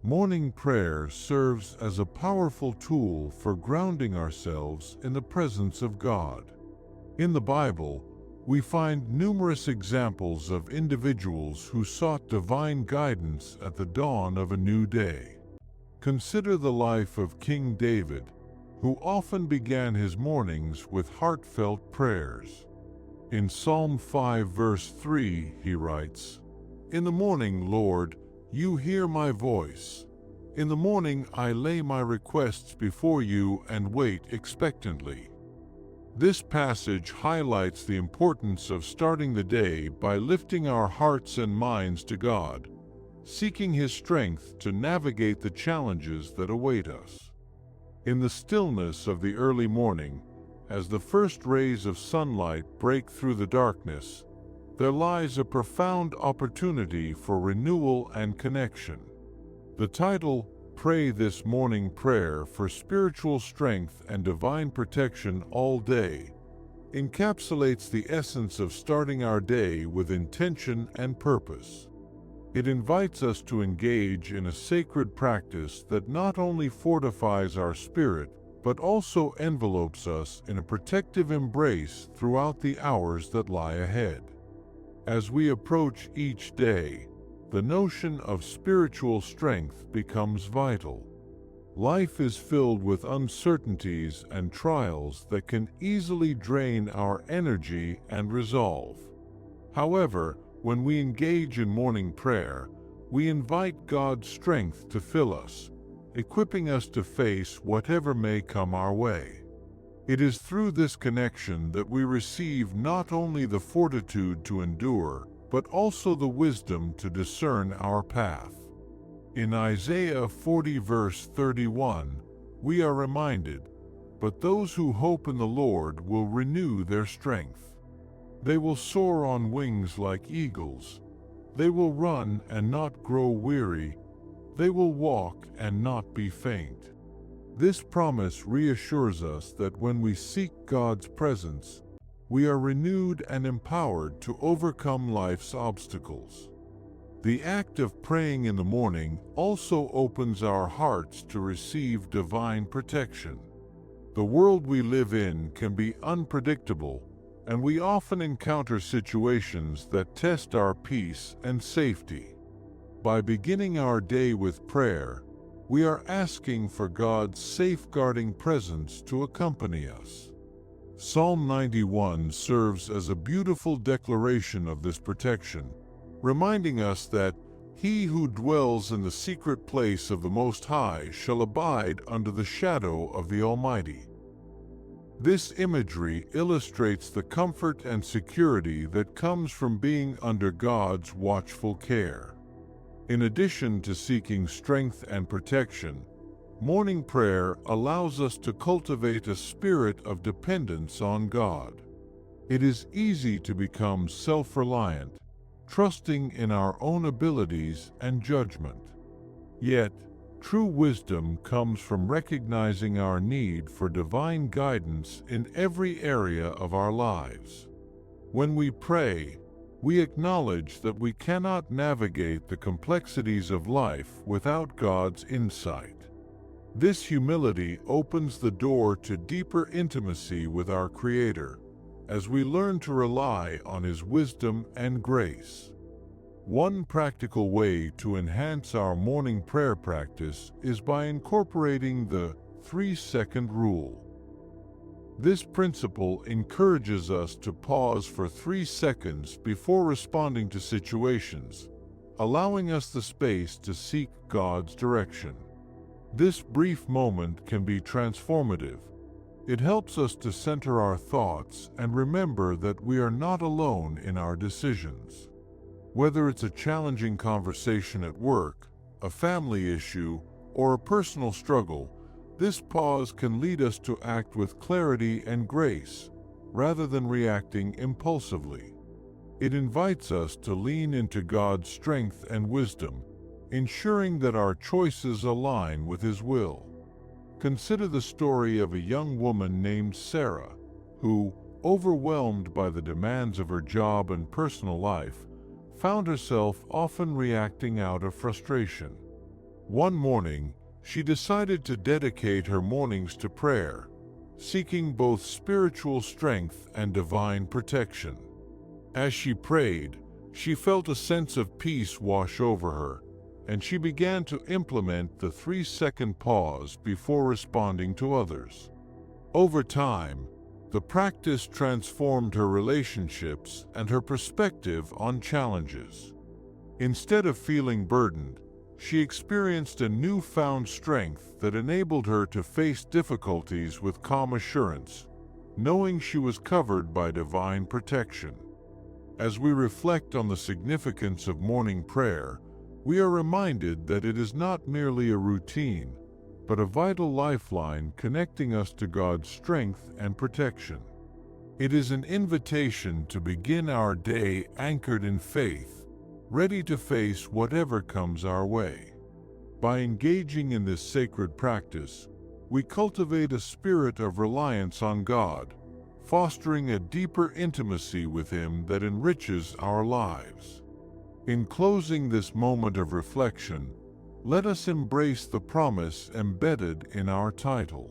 Morning prayer serves as a powerful tool for grounding ourselves in the presence of God. In the Bible, we find numerous examples of individuals who sought divine guidance at the dawn of a new day. Consider the life of King David, who often began his mornings with heartfelt prayers. In Psalm 5 verse 3, he writes, "In the morning, Lord, you hear my voice. In the morning I lay my requests before you and wait expectantly." This passage highlights the importance of starting the day by lifting our hearts and minds to God, seeking His strength to navigate the challenges that await us. In the stillness of the early morning, as the first rays of sunlight break through the darkness, there lies a profound opportunity for renewal and connection. The title, "Pray This Morning Prayer for Spiritual Strength and Divine Protection All Day," encapsulates the essence of starting our day with intention and purpose. It invites us to engage in a sacred practice that not only fortifies our spirit, but also envelopes us in a protective embrace throughout the hours that lie ahead. As we approach each day, the notion of spiritual strength becomes vital. Life is filled with uncertainties and trials that can easily drain our energy and resolve. However, when we engage in morning prayer, we invite God's strength to fill us, equipping us to face whatever may come our way. It is through this connection that we receive not only the fortitude to endure, but also the wisdom to discern our path. In Isaiah 40 verse 31, we are reminded, "But those who hope in the Lord will renew their strength. They will soar on wings like eagles. They will run and not grow weary. They will walk and not be faint." This promise reassures us that when we seek God's presence, we are renewed and empowered to overcome life's obstacles. The act of praying in the morning also opens our hearts to receive divine protection. The world we live in can be unpredictable, and we often encounter situations that test our peace and safety. By beginning our day with prayer, we are asking for God's safeguarding presence to accompany us. Psalm 91 serves as a beautiful declaration of this protection, reminding us that "He who dwells in the secret place of the Most High shall abide under the shadow of the Almighty." This imagery illustrates the comfort and security that comes from being under God's watchful care. In addition to seeking strength and protection, morning prayer allows us to cultivate a spirit of dependence on God. It is easy to become self-reliant, trusting in our own abilities and judgment. Yet, true wisdom comes from recognizing our need for divine guidance in every area of our lives. When we pray, we acknowledge that we cannot navigate the complexities of life without God's insight. This humility opens the door to deeper intimacy with our Creator, as we learn to rely on His wisdom and grace. One practical way to enhance our morning prayer practice is by incorporating the 3-second rule. This principle encourages us to pause for 3 seconds before responding to situations, allowing us the space to seek God's direction. This brief moment can be transformative. It helps us to center our thoughts and remember that we are not alone in our decisions. Whether it's a challenging conversation at work, a family issue, or a personal struggle, this pause can lead us to act with clarity and grace, rather than reacting impulsively. It invites us to lean into God's strength and wisdom, ensuring that our choices align with His will. Consider the story of a young woman named Sarah, who, overwhelmed by the demands of her job and personal life, found herself often reacting out of frustration. One morning, she decided to dedicate her mornings to prayer, seeking both spiritual strength and divine protection. As she prayed, she felt a sense of peace wash over her, and she began to implement the 3-second pause before responding to others. Over time, the practice transformed her relationships and her perspective on challenges. Instead of feeling burdened, she experienced a newfound strength that enabled her to face difficulties with calm assurance, knowing she was covered by divine protection. As we reflect on the significance of morning prayer, we are reminded that it is not merely a routine, but a vital lifeline connecting us to God's strength and protection. It is an invitation to begin our day anchored in faith, ready to face whatever comes our way. By engaging in this sacred practice, we cultivate a spirit of reliance on God, fostering a deeper intimacy with Him that enriches our lives. In closing this moment of reflection, let us embrace the promise embedded in our title.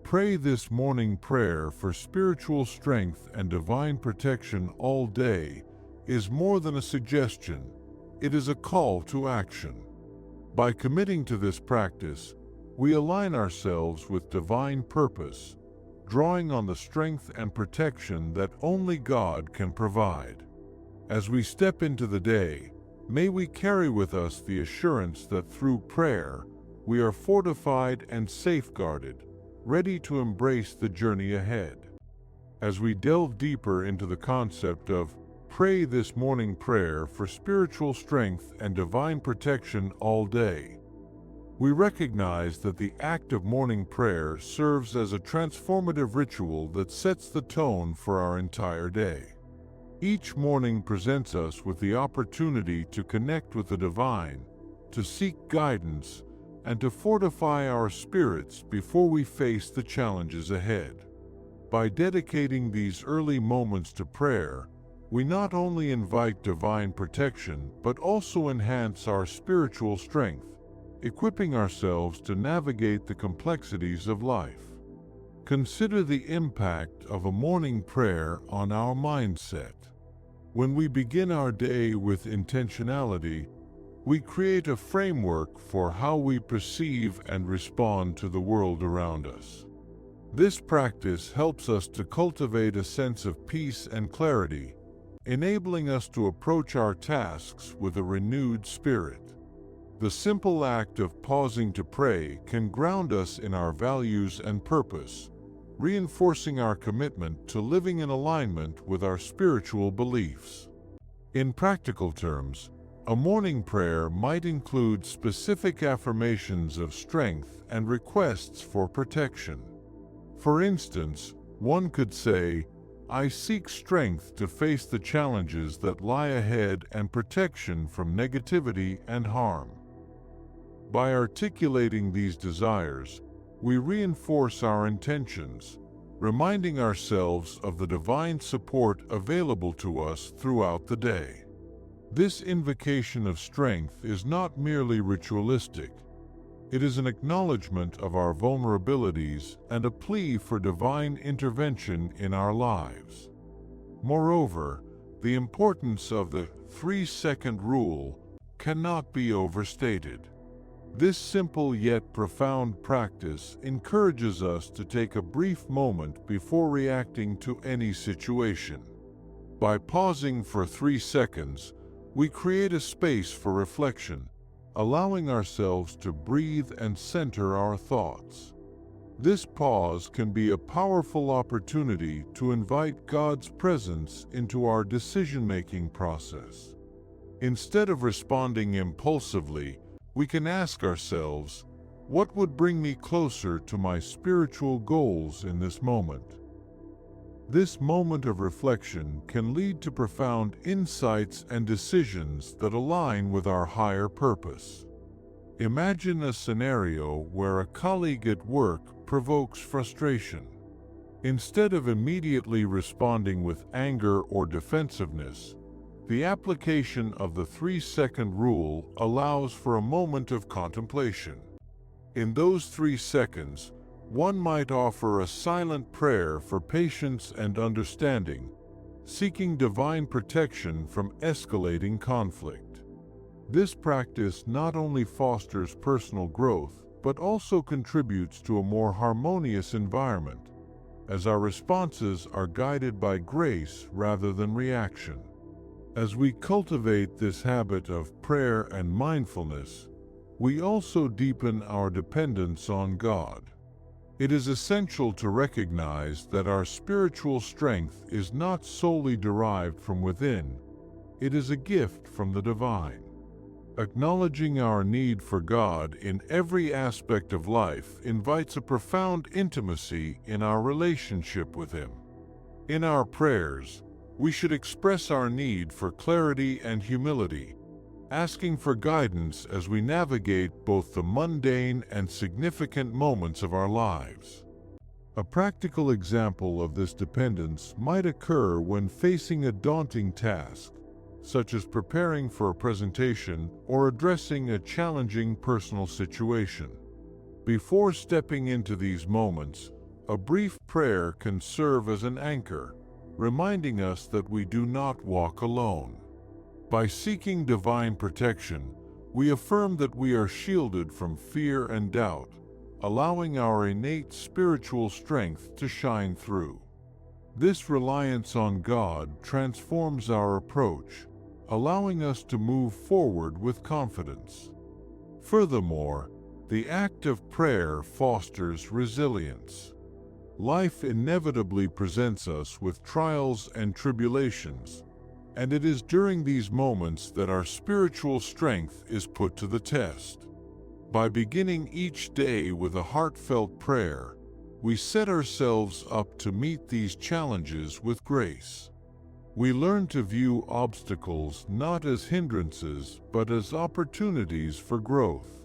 Pray this morning prayer for spiritual strength and divine protection all day is more than a suggestion, it is a call to action. By committing to this practice, we align ourselves with divine purpose, drawing on the strength and protection that only God can provide. As we step into the day, may we carry with us the assurance that through prayer, we are fortified and safeguarded, ready to embrace the journey ahead. As we delve deeper into the concept of pray this morning prayer for spiritual strength and divine protection all day, we recognize that the act of morning prayer serves as a transformative ritual that sets the tone for our entire day. Each morning presents us with the opportunity to connect with the divine, to seek guidance, and to fortify our spirits before we face the challenges ahead. By dedicating these early moments to prayer, we not only invite divine protection but also enhance our spiritual strength, equipping ourselves to navigate the complexities of life. Consider the impact of a morning prayer on our mindset. When we begin our day with intentionality, we create a framework for how we perceive and respond to the world around us. This practice helps us to cultivate a sense of peace and clarity, enabling us to approach our tasks with a renewed spirit. The simple act of pausing to pray can ground us in our values and purpose, reinforcing our commitment to living in alignment with our spiritual beliefs. In practical terms, a morning prayer might include specific affirmations of strength and requests for protection. For instance, one could say, "I seek strength to face the challenges that lie ahead and protection from negativity and harm." By articulating these desires, we reinforce our intentions, reminding ourselves of the divine support available to us throughout the day. This invocation of strength is not merely ritualistic. It is an acknowledgement of our vulnerabilities and a plea for divine intervention in our lives. Moreover, the importance of the 3-second rule cannot be overstated. This simple yet profound practice encourages us to take a brief moment before reacting to any situation. By pausing for 3 seconds, we create a space for reflection, allowing ourselves to breathe and center our thoughts. This pause can be a powerful opportunity to invite God's presence into our decision-making process. Instead of responding impulsively, we can ask ourselves, what would bring me closer to my spiritual goals in this moment? This moment of reflection can lead to profound insights and decisions that align with our higher purpose. Imagine a scenario where a colleague at work provokes frustration. Instead of immediately responding with anger or defensiveness, The application of the 3-second rule allows for a moment of contemplation. In those 3 seconds, one might offer a silent prayer for patience and understanding, seeking divine protection from escalating conflict. This practice not only fosters personal growth, but also contributes to a more harmonious environment, as our responses are guided by grace rather than reaction. As we cultivate this habit of prayer and mindfulness, we also deepen our dependence on God. It is essential to recognize that our spiritual strength is not solely derived from within, it is a gift from the divine. Acknowledging our need for God in every aspect of life invites a profound intimacy in our relationship with Him. In our prayers, we should express our need for clarity and humility, asking for guidance as we navigate both the mundane and significant moments of our lives. A practical example of this dependence might occur when facing a daunting task, such as preparing for a presentation or addressing a challenging personal situation. Before stepping into these moments, a brief prayer can serve as an anchor, reminding us that we do not walk alone. By seeking divine protection, we affirm that we are shielded from fear and doubt, allowing our innate spiritual strength to shine through. This reliance on God transforms our approach, allowing us to move forward with confidence. Furthermore, the act of prayer fosters resilience. Life inevitably presents us with trials and tribulations, and it is during these moments that our spiritual strength is put to the test. By beginning each day with a heartfelt prayer, we set ourselves up to meet these challenges with grace. We learn to view obstacles not as hindrances, but as opportunities for growth.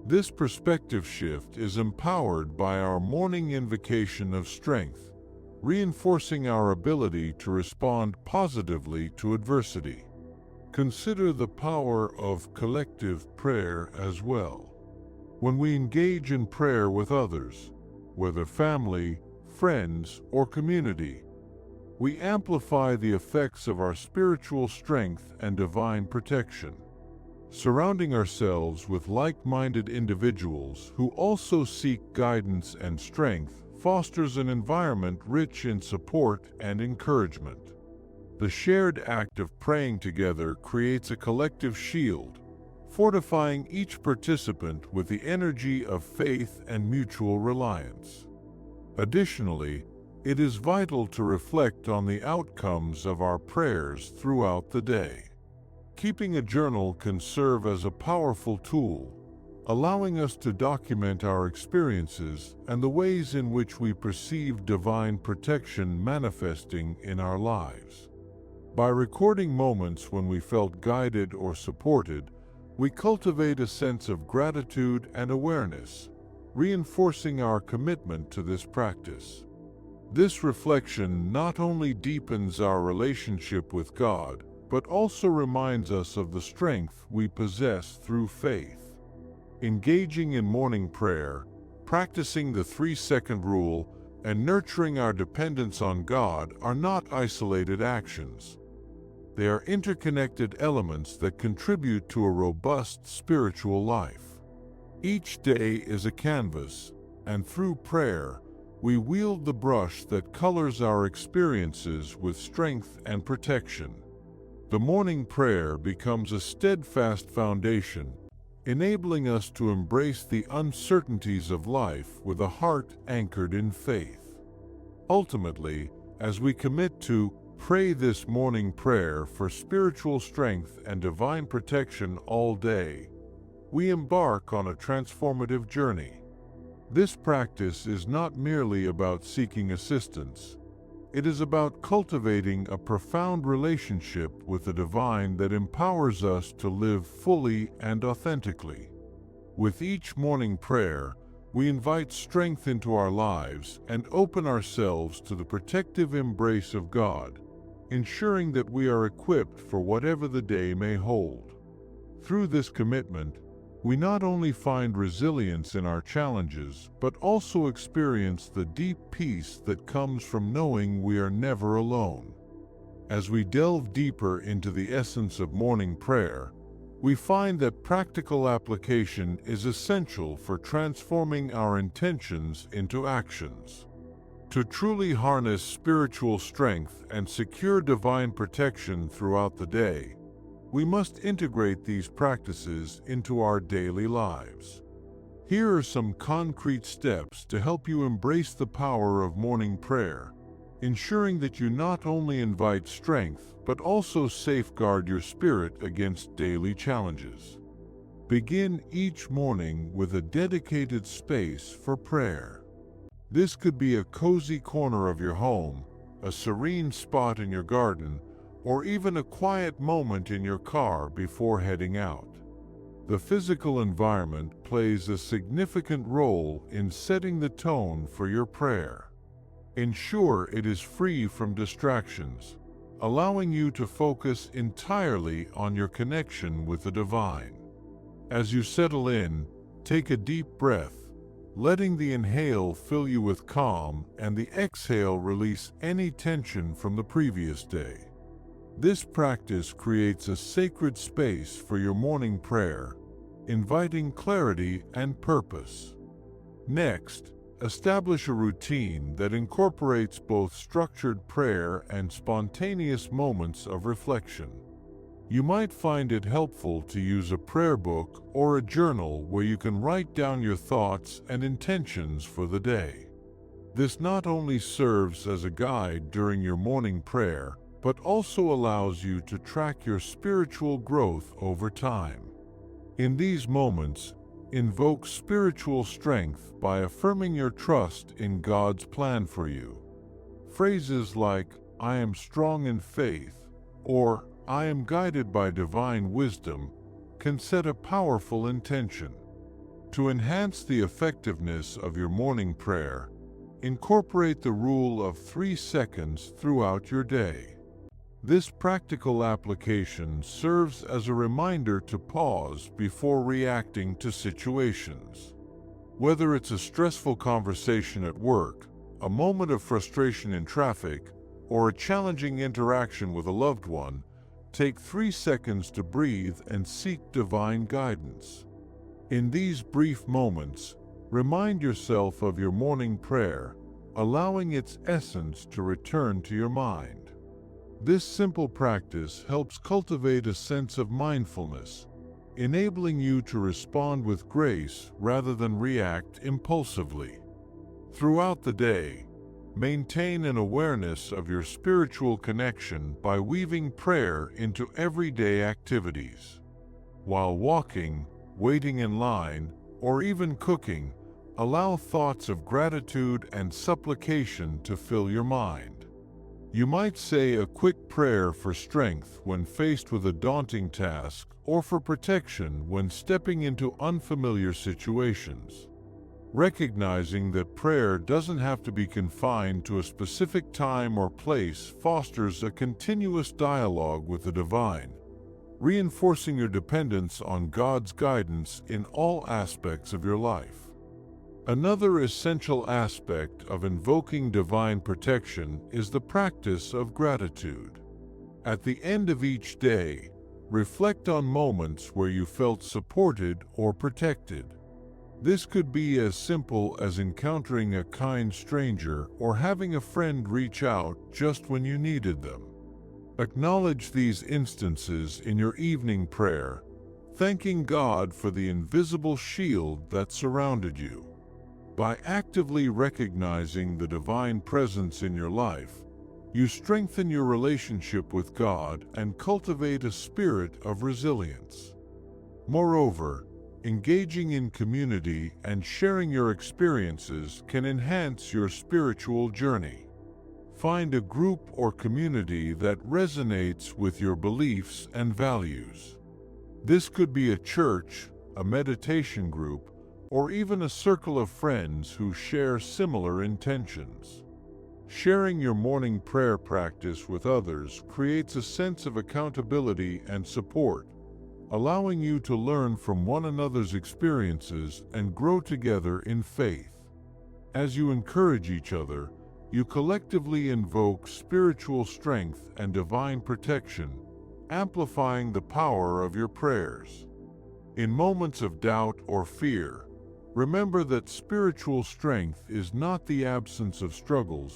This perspective shift is empowered by our morning invocation of strength, reinforcing our ability to respond positively to adversity. Consider the power of collective prayer as well. When we engage in prayer with others, whether family, friends, or community, we amplify the effects of our spiritual strength and divine protection. Surrounding ourselves with like-minded individuals who also seek guidance and strength fosters an environment rich in support and encouragement. The shared act of praying together creates a collective shield, fortifying each participant with the energy of faith and mutual reliance. Additionally, it is vital to reflect on the outcomes of our prayers throughout the day. Keeping a journal can serve as a powerful tool, allowing us to document our experiences and the ways in which we perceive divine protection manifesting in our lives. By recording moments when we felt guided or supported, we cultivate a sense of gratitude and awareness, reinforcing our commitment to this practice. This reflection not only deepens our relationship with God, but also reminds us of the strength we possess through faith. Engaging in morning prayer, practicing the 3-second rule, and nurturing our dependence on God are not isolated actions. They are interconnected elements that contribute to a robust spiritual life. Each day is a canvas, and through prayer, we wield the brush that colors our experiences with strength and protection. The morning prayer becomes a steadfast foundation, enabling us to embrace the uncertainties of life with a heart anchored in faith. Ultimately, as we commit to pray this morning prayer for spiritual strength and divine protection all day, we embark on a transformative journey. This practice is not merely about seeking assistance. It is about cultivating a profound relationship with the divine that empowers us to live fully and authentically. With each morning prayer, we invite strength into our lives and open ourselves to the protective embrace of God, ensuring that we are equipped for whatever the day may hold. Through this commitment, we not only find resilience in our challenges, but also experience the deep peace that comes from knowing we are never alone. As we delve deeper into the essence of morning prayer, we find that practical application is essential for transforming our intentions into actions. To truly harness spiritual strength and secure divine protection throughout the day, we must integrate these practices into our daily lives. Here are some concrete steps to help you embrace the power of morning prayer, ensuring that you not only invite strength but also safeguard your spirit against daily challenges. Begin each morning with a dedicated space for prayer. This could be a cozy corner of your home, a serene spot in your garden, or even a quiet moment in your car before heading out. The physical environment plays a significant role in setting the tone for your prayer. Ensure it is free from distractions, allowing you to focus entirely on your connection with the divine. As you settle in, take a deep breath, letting the inhale fill you with calm and the exhale release any tension from the previous day. This practice creates a sacred space for your morning prayer, inviting clarity and purpose. Next, establish a routine that incorporates both structured prayer and spontaneous moments of reflection. You might find it helpful to use a prayer book or a journal where you can write down your thoughts and intentions for the day. This not only serves as a guide during your morning prayer, but also allows you to track your spiritual growth over time. In these moments, invoke spiritual strength by affirming your trust in God's plan for you. Phrases like, "I am strong in faith," or "I am guided by divine wisdom," can set a powerful intention. To enhance the effectiveness of your morning prayer, incorporate the rule of 3 seconds throughout your day. This practical application serves as a reminder to pause before reacting to situations. Whether it's a stressful conversation at work, a moment of frustration in traffic, or a challenging interaction with a loved one, take 3 seconds to breathe and seek divine guidance. In these brief moments, remind yourself of your morning prayer, allowing its essence to return to your mind. This simple practice helps cultivate a sense of mindfulness, enabling you to respond with grace rather than react impulsively. Throughout the day, maintain an awareness of your spiritual connection by weaving prayer into everyday activities. While walking, waiting in line, or even cooking, allow thoughts of gratitude and supplication to fill your mind. You might say a quick prayer for strength when faced with a daunting task, or for protection when stepping into unfamiliar situations. Recognizing that prayer doesn't have to be confined to a specific time or place fosters a continuous dialogue with the divine, reinforcing your dependence on God's guidance in all aspects of your life. Another essential aspect of invoking divine protection is the practice of gratitude. At the end of each day, reflect on moments where you felt supported or protected. This could be as simple as encountering a kind stranger or having a friend reach out just when you needed them. Acknowledge these instances in your evening prayer, thanking God for the invisible shield that surrounded you. By actively recognizing the divine presence in your life, you strengthen your relationship with God and cultivate a spirit of resilience. Moreover, engaging in community and sharing your experiences can enhance your spiritual journey. Find a group or community that resonates with your beliefs and values. This could be a church, a meditation group, or even a circle of friends who share similar intentions. Sharing your morning prayer practice with others creates a sense of accountability and support, allowing you to learn from one another's experiences and grow together in faith. As you encourage each other, you collectively invoke spiritual strength and divine protection, amplifying the power of your prayers. In moments of doubt or fear, remember that spiritual strength is not the absence of struggles,